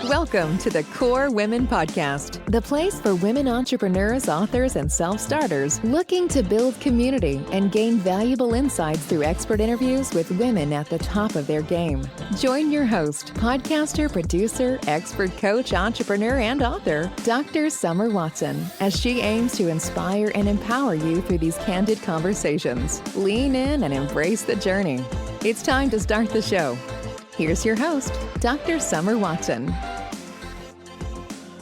Welcome to the Core Women Podcast, the place for women entrepreneurs, authors, and self-starters looking to build community and gain valuable insights through expert interviews with women at the top of their game. Join your host, podcaster, producer, expert coach, entrepreneur, and author, Dr. Summer Watson, as she aims to inspire and empower you through these candid conversations. Lean in and embrace the journey. It's time to start the show. Here's your host, Dr. Summer Watson.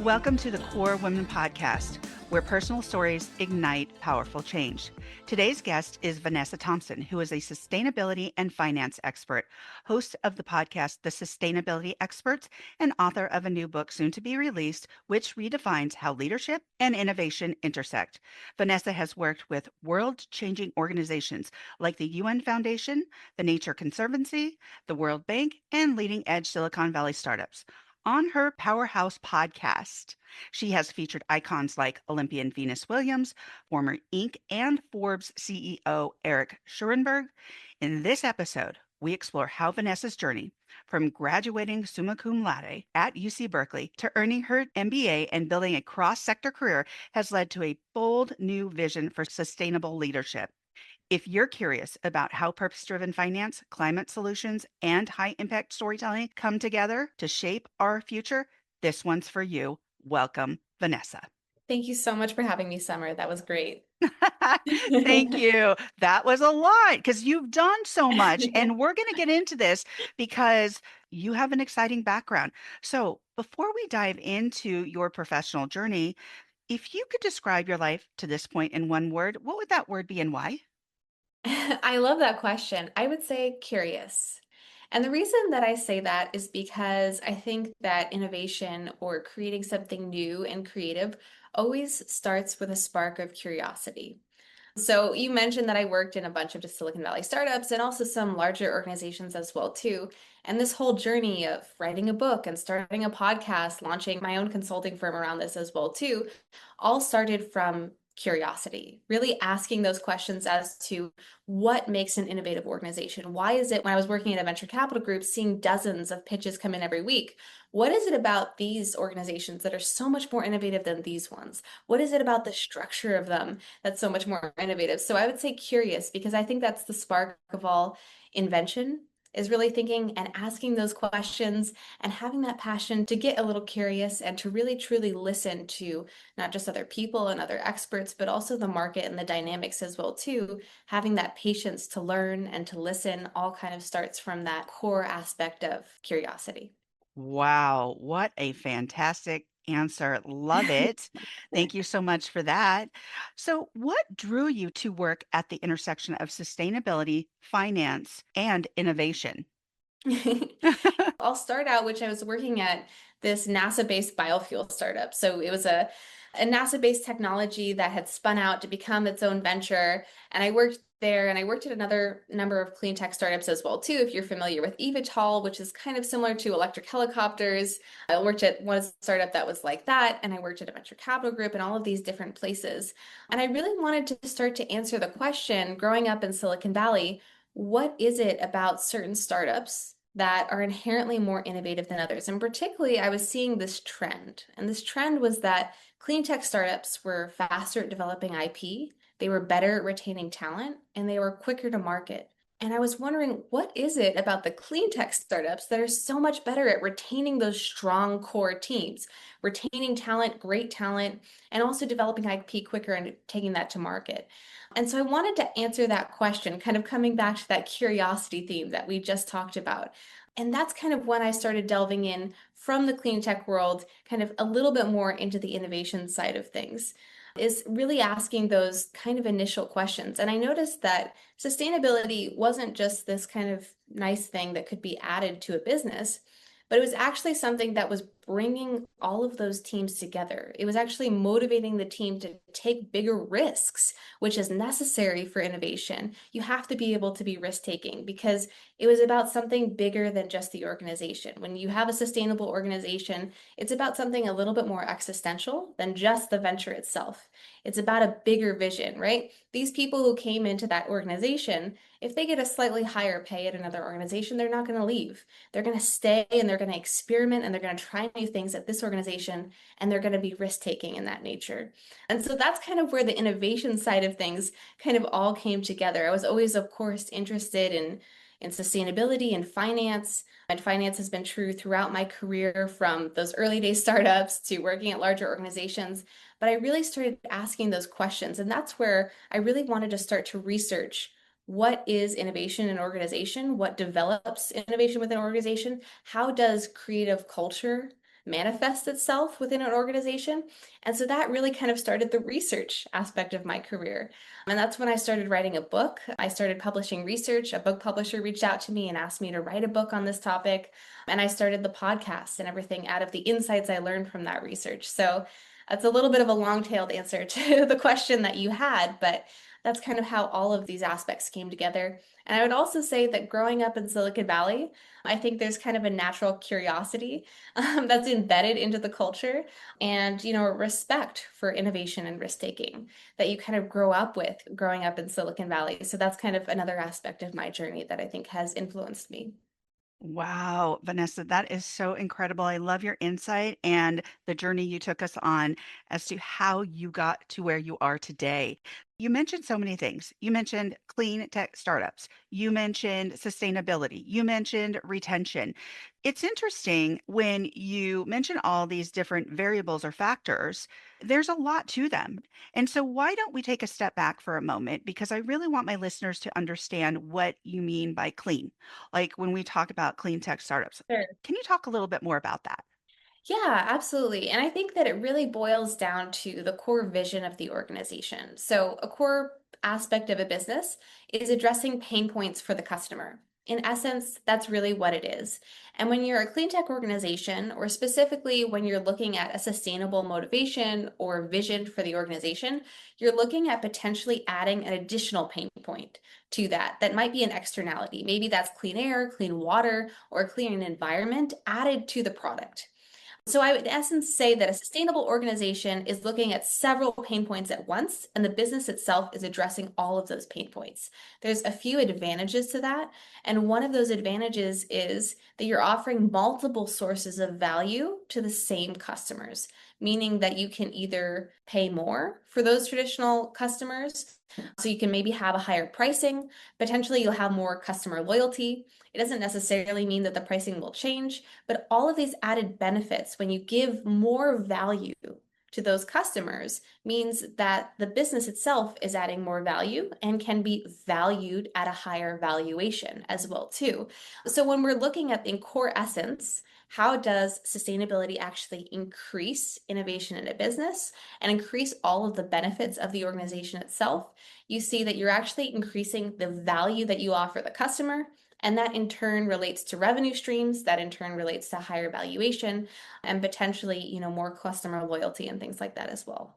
Welcome to the Core Women Podcast, where personal stories ignite powerful change. Today's guest is Vanessa Thompson, who is a sustainability and finance expert, host of the podcast, The Sustainability Experts, and author of a new book soon to be released, which redefines how leadership and innovation intersect. Vanessa has worked with world-changing organizations like the UN Foundation, the Nature Conservancy, the World Bank, and leading-edge Silicon Valley startups. On her Powerhouse podcast, she has featured icons like Olympian Venus Williams, former Inc. and Forbes CEO Eric Schurenberg. In this episode, we explore how Vanessa's journey from graduating summa cum laude at UC Berkeley to earning her MBA and building a cross-sector career has led to a bold new vision for sustainable leadership. If you're curious about how purpose-driven finance, climate solutions, and high-impact storytelling come together to shape our future, this one's for you. Welcome, Vanessa. Thank you so much for having me, Summer. That was great. Thank you. That was a lot because you've done so much, and we're going to get into this because you have an exciting background. So before we dive into your professional journey, if you could describe your life to this point in one word, what would that word be and why? I love that question. I would say curious. And the reason that I say that is because I think that innovation or creating something new and creative always starts with a spark of curiosity. So you mentioned that I worked in a bunch of just Silicon Valley startups and also some larger organizations as well too. And this whole journey of writing a book and starting a podcast, launching my own consulting firm around this as well too, all started from curiosity, really asking those questions as to what makes an innovative organization. Why is it when I was working at a venture capital group, seeing dozens of pitches come in every week? What is it about these organizations that are so much more innovative than these ones? What is it about the structure of them that's so much more innovative? So I would say curious, because I think that's the spark of all invention, is really thinking and asking those questions and having that passion to get a little curious and to really truly listen to not just other people and other experts, but also the market and the dynamics as well too. Having that patience to learn and to listen all kind of starts from that core aspect of curiosity. Wow, what a fantastic answer. Love it. Thank you so much for that. So, what drew you to work at the intersection of sustainability, finance, and innovation? I'll start out, which I was working at this NASA-based biofuel startup. So it was a NASA-based technology that had spun out to become its own venture. And I worked there, and I worked at another number of clean tech startups as well too. If you're familiar with eVTOL, which is kind of similar to electric helicopters, I worked at one startup that was like that, and I worked at a venture capital group and all of these different places. And I really wanted to start to answer the question, growing up in Silicon Valley, what is it about certain startups that are inherently more innovative than others? And particularly, I was seeing this trend. And this trend was that clean tech startups were faster at developing IP, they were better at retaining talent, and they were quicker to market. And I was wondering, what is it about the clean tech startups that are so much better at retaining those strong core teams, retaining talent, great talent, and also developing IP quicker and taking that to market? And so I wanted to answer that question, kind of coming back to that curiosity theme that we just talked about. And that's kind of when I started delving in from the clean tech world, kind of a little bit more into the innovation side of things, is really asking those kind of initial questions. And I noticed that sustainability wasn't just this kind of nice thing that could be added to a business, but it was actually something that was bringing all of those teams together. It was actually motivating the team to take bigger risks, which is necessary for innovation. You have to be able to be risk-taking because it was about something bigger than just the organization. When you have a sustainable organization, it's about something a little bit more existential than just the venture itself. It's about a bigger vision, right? These people who came into that organization, if they get a slightly higher pay at another organization, they're not going to leave. They're going to stay and they're going to experiment and they're going to try new things at this organization, and they're going to be risk-taking in that nature. And so that's kind of where the innovation side of things kind of all came together. I was always, of course, interested in sustainability and finance. And finance has been true throughout my career, from those early day startups to working at larger organizations. But I really started asking those questions. And that's where I really wanted to start to research what is innovation in an organization, what develops innovation within an organization, how does creative culture manifest itself within an organization. And so that really kind of started the research aspect of my career. And that's when I started writing a book. I started publishing research. A book publisher reached out to me and asked me to write a book on this topic. And I started the podcast and everything out of the insights I learned from that research. So that's a little bit of a long-tailed answer to the question that you had, but that's kind of how all of these aspects came together. And I would also say that growing up in Silicon Valley, I think there's kind of a natural curiosity that's embedded into the culture, and, you know, a respect for innovation and risk taking that you kind of grow up with growing up in Silicon Valley. So that's kind of another aspect of my journey that I think has influenced me. Wow, Vanessa, that is so incredible. I love your insight and the journey you took us on as to how you got to where you are today. You mentioned so many things. You mentioned clean tech startups. You mentioned sustainability. You mentioned retention. It's interesting when you mention all these different variables or factors, there's a lot to them. And so, why don't we take a step back for a moment? Because I really want my listeners to understand what you mean by clean. Like when we talk about clean tech startups, Sure. can you talk a little bit more about that? Yeah, absolutely. And I think that it really boils down to the core vision of the organization. So, a core aspect of a business is addressing pain points for the customer. In essence, that's really what it is. And when you're a clean tech organization, or specifically when you're looking at a sustainable motivation or vision for the organization, you're looking at potentially adding an additional pain point to that. That might be an externality. Maybe that's clean air, clean water, or a clean environment added to the product. So I would in essence say that a sustainable organization is looking at several pain points at once, and the business itself is addressing all of those pain points. There's a few advantages to that, and one of those advantages is that you're offering multiple sources of value to the same customers, meaning that you can either pay more for those traditional customers, so you can maybe have a higher pricing, potentially you'll have more customer loyalty. It doesn't necessarily mean that the pricing will change, but all of these added benefits, when you give more value to those customers, means that the business itself is adding more value and can be valued at a higher valuation as well too. So when we're looking at in core essence, how does sustainability actually increase innovation in a business and increase all of the benefits of the organization itself? You see that you're actually increasing the value that you offer the customer, and that in turn relates to revenue streams, that in turn relates to higher valuation and potentially, you know, more customer loyalty and things like that as well.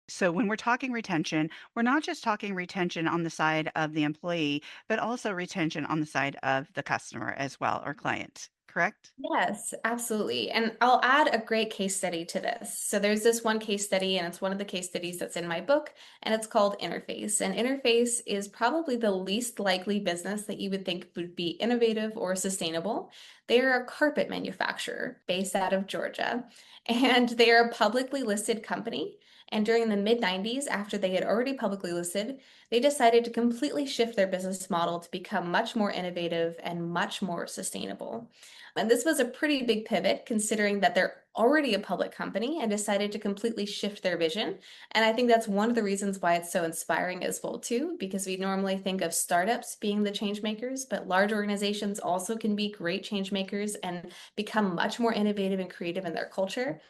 So, when we're talking retention, we're not just talking retention on the side of the employee, but also retention on the side of the customer as well or client, correct? Yes, absolutely. And I'll add a great case study to this. So there's this one case study, and it's one of the case studies that's in my book, and it's called Interface. And Interface is probably the least likely business that you would think would be innovative or sustainable. They're a carpet manufacturer based out of Georgia, and they are a publicly listed company. And during the mid 90s, after they had already publicly listed, they decided to completely shift their business model to become much more innovative and much more sustainable. And this was a pretty big pivot considering that they're already a public company and decided to completely shift their vision. And I think that's one of the reasons why it's so inspiring as well too, because we normally think of startups being the change makers, but large organizations also can be great change makers and become much more innovative and creative in their culture.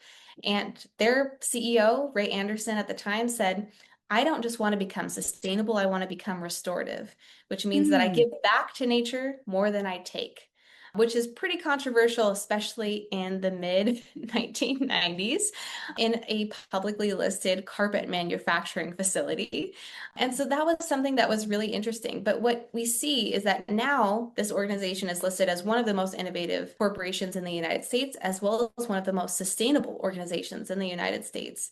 And their CEO, Ray Anderson, at the time said, I don't just want to become sustainable, I want to become restorative, which means that I Hmm. give back to nature more than I take, which is pretty controversial, especially in the mid 1990s in a publicly listed carpet manufacturing facility. And so that was something that was really interesting. But what we see is that now this organization is listed as one of the most innovative corporations in the United States, as well as one of the most sustainable organizations in the United States.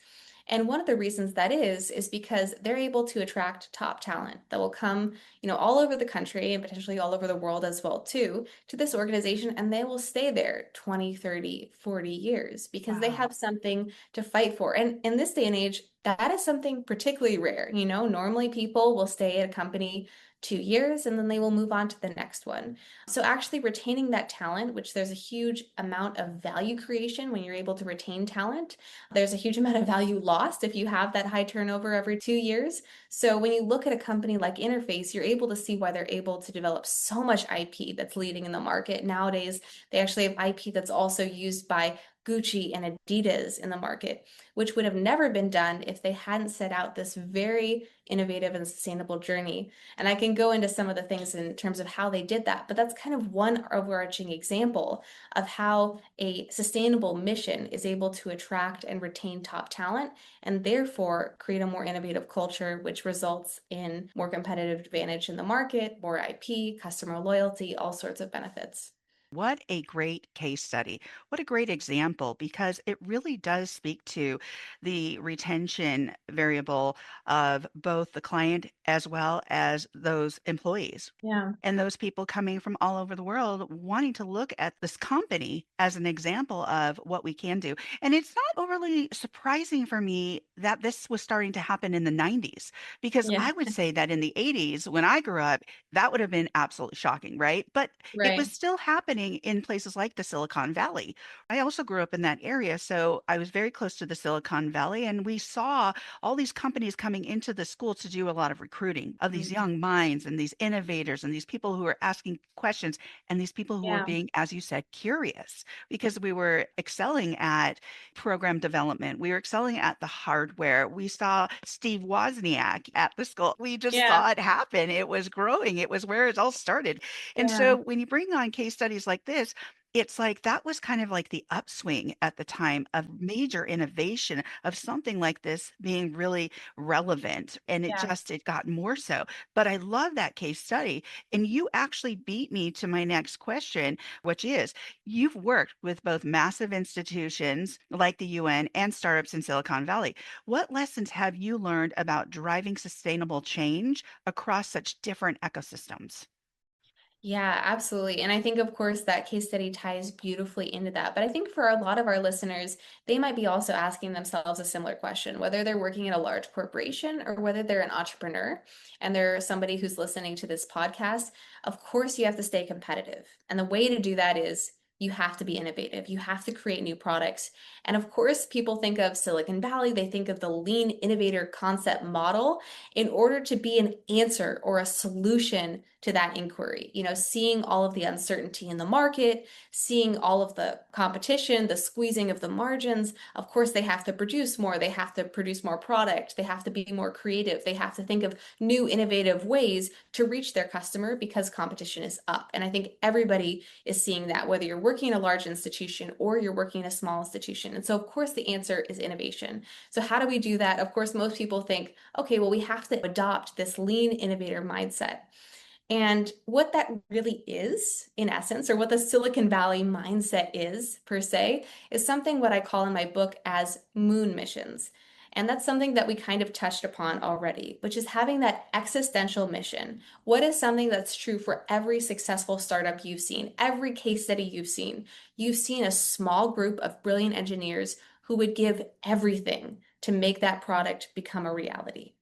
And one of the reasons that is because they're able to attract top talent that will come, all over the country and potentially all over the world as well too, to this organization, and they will stay there 20, 30, 40 years because they Wow. have something to fight for. And in this day and age, that is something particularly rare. Normally people will stay at a company 2 years and then they will move on to the next one. So actually retaining that talent, which there's a huge amount of value creation when you're able to retain talent. There's a huge amount of value lost if you have that high turnover every 2 years. So when you look at a company like Interface, you're able to see why they're able to develop so much IP that's leading in the market. Nowadays, they actually have IP that's also used by Gucci and Adidas in the market, which would have never been done if they hadn't set out this very innovative and sustainable journey. And I can go into some of the things in terms of how they did that, but that's kind of one overarching example of how a sustainable mission is able to attract and retain top talent and therefore create a more innovative culture, which results in more competitive advantage in the market, more IP, customer loyalty, all sorts of benefits. What a great case study. What a great example, because it really does speak to the retention variable of both the client as well as those employees. Yeah. And those people coming from all over the world wanting to look at this company as an example of what we can do. And it's not overly surprising for me that this was starting to happen in the 90s, because Yeah. I would say that in the 80s, when I grew up, that would have been absolutely shocking, right? But it was Right. still happening in places like the Silicon Valley. I also grew up in that area, so I was very close to the Silicon Valley, and we saw all these companies coming into the school to do a lot of recruiting of these Mhm. young minds and these innovators and these people who are asking questions and these people who were Yeah. being, as you said, curious, because we were excelling at program development. We were excelling at the hardware. We saw Steve Wozniak at the school. We just Yeah. saw it happen. It was growing. It was where it all started. And Yeah. so when you bring on case studies like this, it's like that was kind of like the upswing at the time of major innovation of something like this being really relevant. And Yes. it got more so. But I love that case study. And you actually beat me to my next question, which is you've worked with both massive institutions like the UN and startups in Silicon Valley. What lessons have you learned about driving sustainable change across such different ecosystems? Yeah, absolutely. And I think, of course, that case study ties beautifully into that. But I think for a lot of our listeners, they might be also asking themselves a similar question, whether they're working at a large corporation or whether they're an entrepreneur and they're somebody who's listening to this podcast. Of course, you have to stay competitive. And the way to do that is you have to be innovative. You have to create new products. And of course, people think of Silicon Valley, they think of the lean innovator concept model in order to be an answer or a solution to that inquiry. Seeing all of the uncertainty in the market, seeing all of the competition, the squeezing of the margins. Of course, they have to produce more. They have to produce more product. They have to be more creative. They have to think of new innovative ways to reach their customer because competition is up. And I think everybody is seeing that, whether you're working in a large institution or you're working in a small institution. And so, of course, the answer is innovation. So, how do we do that? Of course, most people think, okay, well, we have to adopt this lean innovator mindset. And what that really is, in essence, or what the Silicon Valley mindset is, per se, is something what I call in my book as moon missions. And that's something that we kind of touched upon already, which is having that existential mission. What is something that's true for every successful startup you've seen, every case study you've seen? You've seen a small group of brilliant engineers who would give everything to make that product become a reality.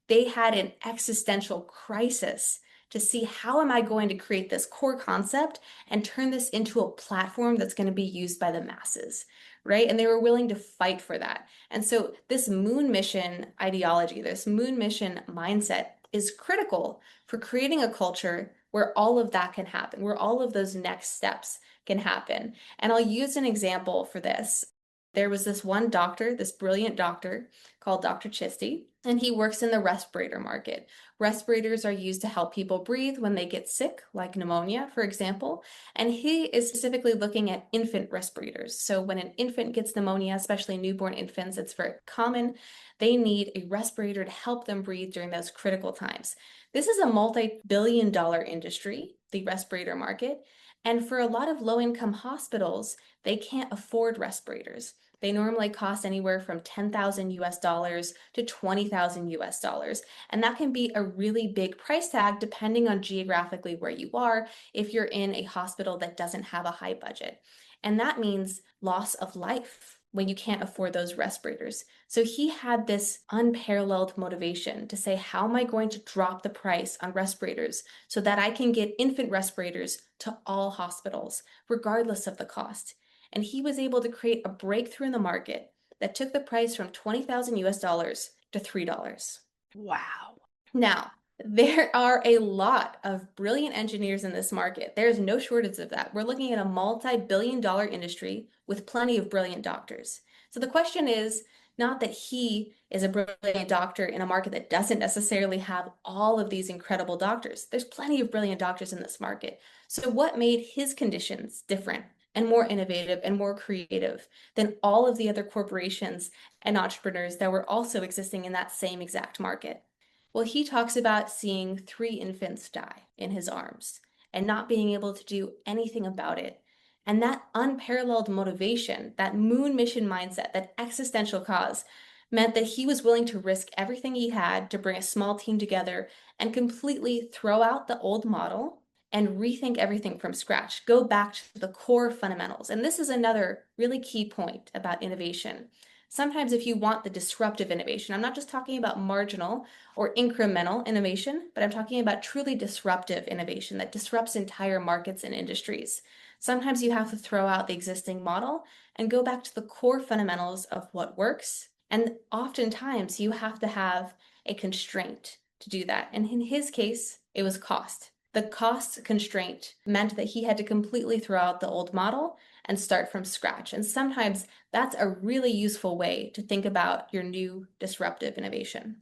They had an existential crisis to see how am I going to create this core concept and turn this into a platform that's going to be used by the masses, right? And they were willing to fight for that. And so this moon mission ideology, this moon mission mindset is critical for creating a culture where all of that can happen, where all of those next steps can happen. And I'll use an example for this. There was this one doctor, this brilliant doctor called Dr. Chisty, and he works in the respirator market. Respirators are used to help people breathe when they get sick, like pneumonia, for example. And he is specifically looking at infant respirators. So when an infant gets pneumonia, especially newborn infants, it's very common. They need a respirator to help them breathe during those critical times. This is a multi-billion-dollar industry, the respirator market. And for a lot of low-income hospitals, they can't afford respirators. They normally cost anywhere from 10,000 US dollars to 20,000 US dollars. And that can be a really big price tag depending on geographically where you are, if you're in a hospital that doesn't have a high budget. And that means loss of life when you can't afford those respirators. So he had this unparalleled motivation to say, how am I going to drop the price on respirators so that I can get infant respirators to all hospitals, regardless of the cost? And he was able to create a breakthrough in the market that took the price from 20,000 US dollars to $3. Wow. Now, there are a lot of brilliant engineers in this market. There's no shortage of that. We're looking at a multi-billion-dollar industry with plenty of brilliant doctors. So the question is not that he is a brilliant doctor in a market that doesn't necessarily have all of these incredible doctors. There's plenty of brilliant doctors in this market. So what made his conditions different and more innovative and more creative than all of the other corporations and entrepreneurs that were also existing in that same exact market? Well, he talks about seeing 3 infants die in his arms and not being able to do anything about it. And that unparalleled motivation, that moon mission mindset, that existential cause, meant that he was willing to risk everything he had to bring a small team together and completely throw out the old model and rethink everything from scratch, go back to the core fundamentals. And this is another really key point about innovation. Sometimes if you want the disruptive innovation, I'm not just talking about marginal or incremental innovation, but I'm talking about truly disruptive innovation that disrupts entire markets and industries. Sometimes you have to throw out the existing model and go back to the core fundamentals of what works. And oftentimes you have to have a constraint to do that. And in his case, it was cost. The cost constraint meant that he had to completely throw out the old model and start from scratch. And sometimes that's a really useful way to think about your new disruptive innovation.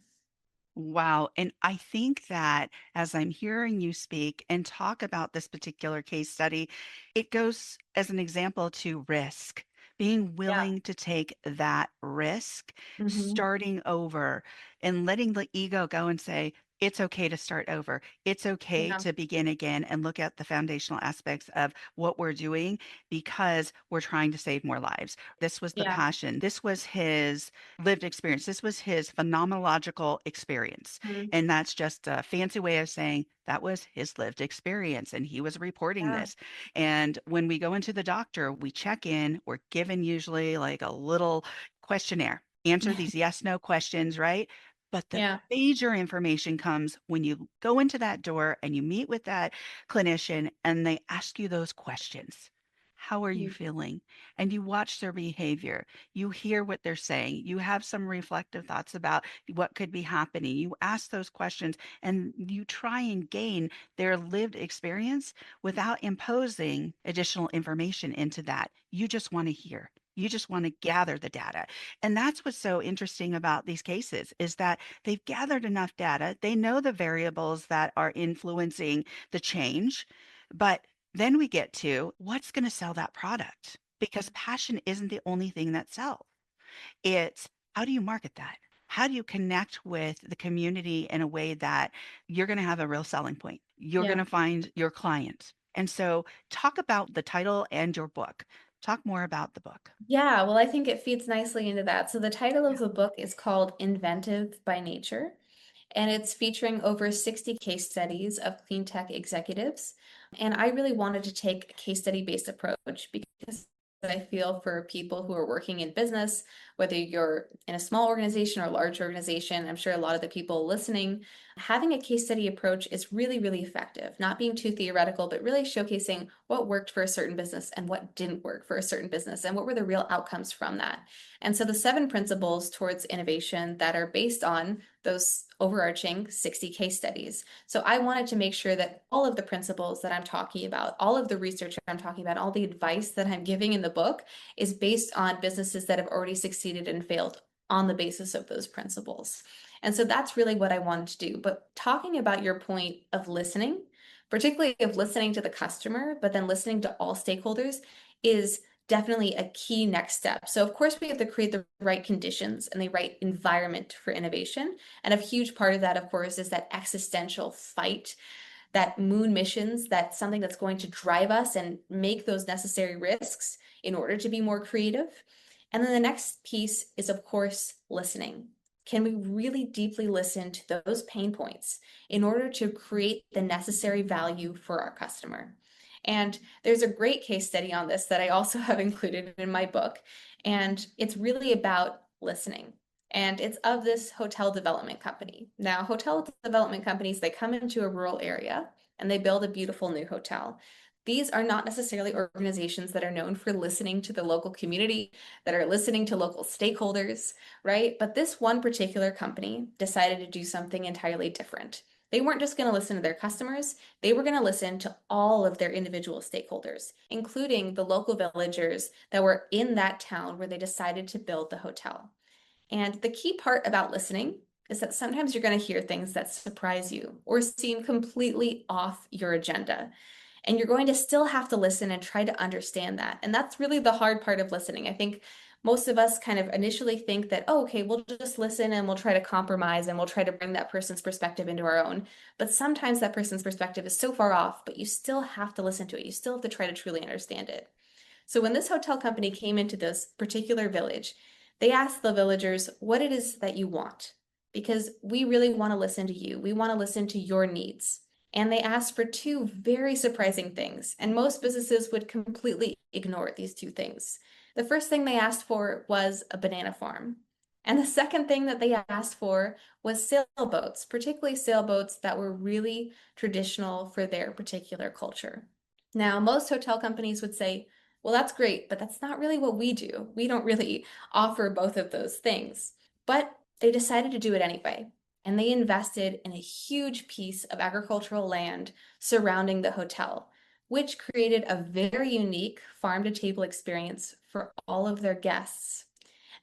Wow. And I think that as I'm hearing you speak and talk about this particular case study, it goes as an example to risk, being Yeah. willing to take that risk, Hmm. starting over and letting the ego go and say, it's okay to start over. It's okay Yeah. to begin again and look at the foundational aspects of what we're doing because we're trying to save more lives. This was the Yeah. passion. This was his lived experience. This was his phenomenological experience. Mhm. And that's just a fancy way of saying that was his lived experience. And he was reporting Yeah. this. And when we go into the doctor, we check in, we're given usually like a little questionnaire. Answer these yes, no questions, right? But the Yeah. major information comes when you go into that door and you meet with that clinician and they ask you those questions. How are you Mhm. feeling? And you watch their behavior. You hear what they're saying. You have some reflective thoughts about what could be happening. You ask those questions and you try and gain their lived experience without imposing additional information into that. You just want to hear. You just want to gather the data. And that's what's so interesting about these cases is that they've gathered enough data. They know the variables that are influencing the change, but then we get to what's going to sell that product because passion isn't the only thing that sells. It's how do you market that? How do you connect with the community in a way that you're going to have a real selling point? You're going Yeah. to find your client. And so, talk about the title and your book. Talk more about the book. Yeah, well, I think it feeds nicely into that. So the title Yeah. of the book is called Inventive by Nature, and it's featuring over 60 case studies of clean tech executives. And I really wanted to take a case study based approach because I feel for people who are working in business, whether you're in a small organization or a large organization, I'm sure a lot of the people listening, having a case study approach is really, really effective. Not being too theoretical, but really showcasing what worked for a certain business and what didn't work for a certain business and what were the real outcomes from that. And so the 7 principles towards innovation that are based on those overarching 60 case studies. So I wanted to make sure that all of the principles that I'm talking about, all of the research I'm talking about, all the advice that I'm giving in the book is based on businesses that have already succeeded and failed on the basis of those principles. And so that's really what I wanted to do. But talking about your point of listening, particularly of listening to the customer, but then listening to all stakeholders is definitely a key next step. So of course we have to create the right conditions and the right environment for innovation. And a huge part of that, of course, is that existential fight, that moon missions, that's something that's going to drive us and make those necessary risks in order to be more creative. And then the next piece is, of course, listening. Can we really deeply listen to those pain points in order to create the necessary value for our customer? And there's a great case study on this that I also have included in my book. And it's really about listening. And it's of this hotel development company. Now, hotel development companies, they come into a rural area and they build a beautiful new hotel. These are not necessarily organizations that are known for listening to the local community, that are listening to local stakeholders, right? But this one particular company decided to do something entirely different. They weren't just going to listen to their customers, they were going to listen to all of their individual stakeholders, including the local villagers that were in that town where they decided to build the hotel. And the key part about listening is that sometimes you're going to hear things that surprise you or seem completely off your agenda. And you're going to still have to listen and try to understand that. And that's really the hard part of listening. I think most of us kind of initially think that, oh, okay, we'll just listen and we'll try to compromise and we'll try to bring that person's perspective into our own. But sometimes that person's perspective is so far off, but you still have to listen to it. You still have to try to truly understand it. So when this hotel company came into this particular village, they asked the villagers what it is that you want, because we really want to listen to you. We want to listen to your needs. And they asked for two very surprising things, and most businesses would completely ignore these two things. The first thing they asked for was a banana farm. And the second thing that they asked for was sailboats, particularly sailboats that were really traditional for their particular culture. Now, most hotel companies would say, well, that's great, but that's not really what we do. We don't really offer both of those things. But they decided to do it anyway. And they invested in a huge piece of agricultural land surrounding the hotel, which created a very unique farm to table experience for all of their guests.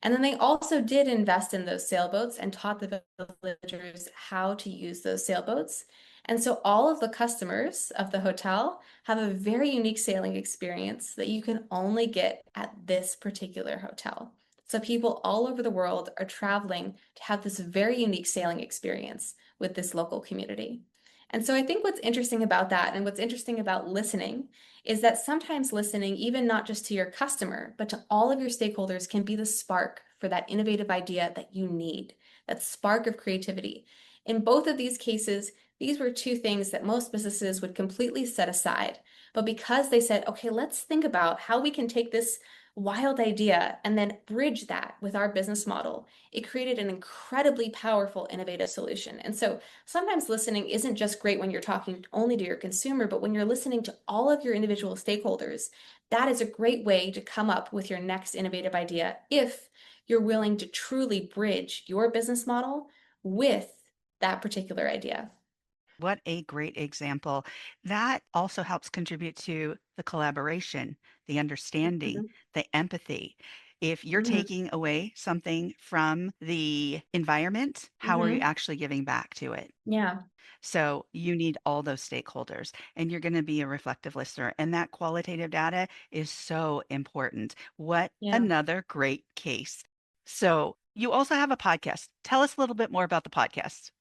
And then they also did invest in those sailboats and taught the villagers how to use those sailboats. And so all of the customers of the hotel have a very unique sailing experience that you can only get at this particular hotel. So people all over the world are traveling to have this very unique sailing experience with this local community. And so I think what's interesting about that and what's interesting about listening is that sometimes listening, even not just to your customer, but to all of your stakeholders, can be the spark for that innovative idea that you need, that spark of creativity. In both of these cases, these were two things that most businesses would completely set aside. But because they said, okay, let's think about how we can take this wild idea and then bridge that with our business model, it created an incredibly powerful, innovative solution. And so sometimes listening isn't just great when you're talking only to your consumer, but when you're listening to all of your individual stakeholders, that is a great way to come up with your next innovative idea if you're willing to truly bridge your business model with that particular idea. What a great example. That also helps contribute to the collaboration, the understanding, Mhm. the empathy. If you're Mhm. taking away something from the environment, how are you Mhm. actually giving back to it? Yeah. So you need all those stakeholders, and you're going to be a reflective listener. And that qualitative data is so important. What Yeah. another great case. So you also have a podcast. Tell us a little bit more about the podcast.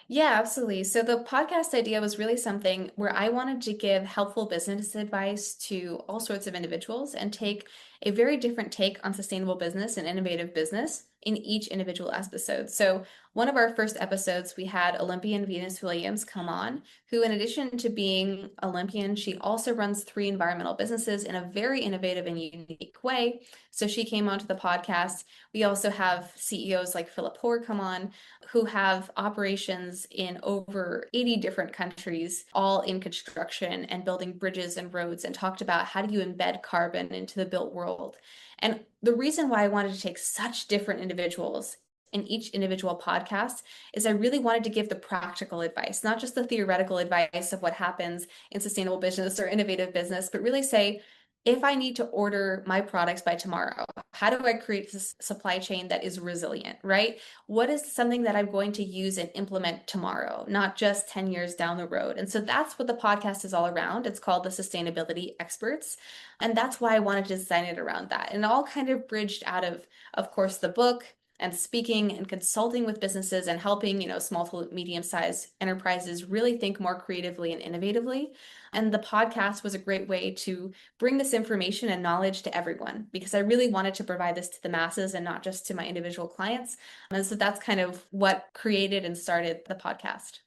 Yeah, absolutely. So the podcast idea was really something where I wanted to give helpful business advice to all sorts of individuals and take a very different take on sustainable business and innovative business in each individual episode. So one of our first episodes, we had Olympian Venus Williams come on, who in addition to being Olympian, she also runs 3 environmental businesses in a very innovative and unique way. So she came onto the podcast. We also have CEOs like Philip Hoare come on, who have operations in over 80 different countries, all in construction and building bridges and roads, and talked about how do you embed carbon into the built world. And the reason why I wanted to take such different individuals in each individual podcast is I really wanted to give the practical advice, not just the theoretical advice of what happens in sustainable business or innovative business, but really say, if I need to order my products by tomorrow, how do I create this supply chain that is resilient, right? What is something that I'm going to use and implement tomorrow, not just 10 years down the road? And so that's what the podcast is all around. It's called the Sustainability Experts. And that's why I wanted to design it around that. And it all kind of bridged out of course, the book and speaking and consulting with businesses and helping, small to medium-sized enterprises really think more creatively and innovatively. And the podcast was a great way to bring this information and knowledge to everyone, because I really wanted to provide this to the masses and not just to my individual clients. And so that's kind of what created and started the podcast.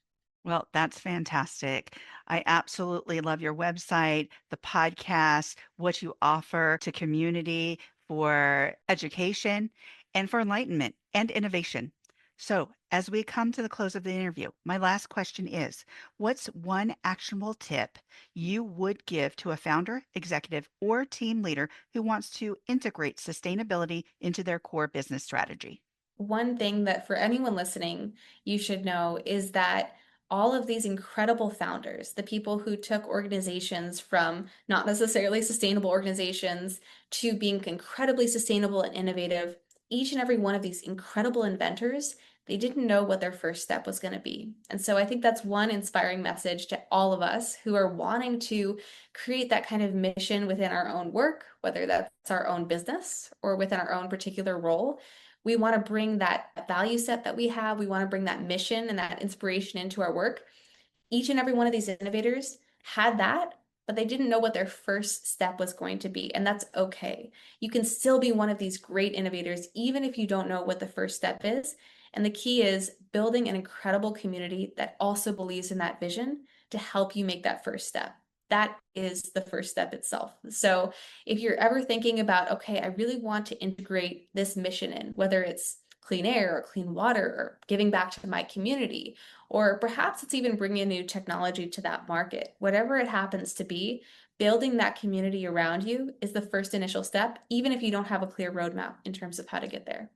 Well, that's fantastic. I absolutely love your website, the podcast, what you offer to community for education and for enlightenment and innovation. So, as we come to the close of the interview, my last question is, what's one actionable tip you would give to a founder, executive, or team leader who wants to integrate sustainability into their core business strategy? One thing that for anyone listening, you should know is that all of these incredible founders, the people who took organizations from not necessarily sustainable organizations to being incredibly sustainable and innovative, each and every one of these incredible inventors, they didn't know what their first step was going to be. And so I think that's one inspiring message to all of us who are wanting to create that kind of mission within our own work, whether that's our own business or within our own particular role. We want to bring that value set that we have. We want to bring that mission and that inspiration into our work. Each and every one of these innovators had that, but they didn't know what their first step was going to be. And that's okay. You can still be one of these great innovators, even if you don't know what the first step is. And the key is building an incredible community that also believes in that vision to help you make that first step. That is the first step itself. So if you're ever thinking about, okay, I really want to integrate this mission in, whether it's clean air or clean water or giving back to my community, or perhaps it's even bringing new technology to that market, whatever it happens to be, building that community around you is the first initial step, even if you don't have a clear roadmap in terms of how to get there.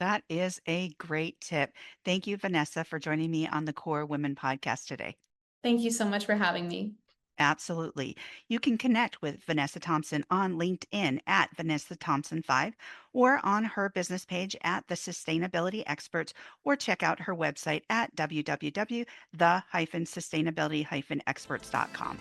That is a great tip. Thank you, Vanessa, for joining me on the Core Women podcast today. Thank you so much for having me. Absolutely. You can connect with Vanessa Thompson on LinkedIn at Vanessa Thompson 5 or on her business page at The Sustainability Experts, or check out her website at www.the-sustainability-experts.com.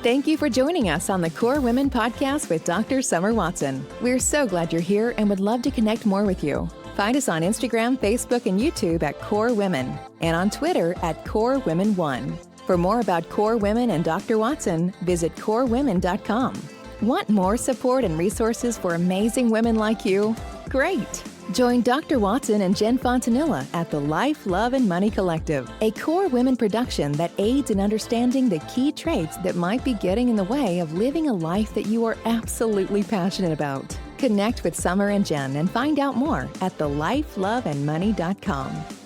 Thank you for joining us on the Core Women podcast with Dr. Summer Watson. We're so glad you're here and would love to connect more with you. Find us on Instagram, Facebook, and YouTube at Core Women, and on Twitter at Core Women 1. For more about Core Women and Dr. Watson, visit corewomen.com. Want more support and resources for amazing women like you? Great! Join Dr. Watson and Jen Fontanilla at the Life, Love, and Money Collective, a Core Women production that aids in understanding the key traits that might be getting in the way of living a life that you are absolutely passionate about. Connect with Summer and Jen and find out more at thelifeloveandmoney.com.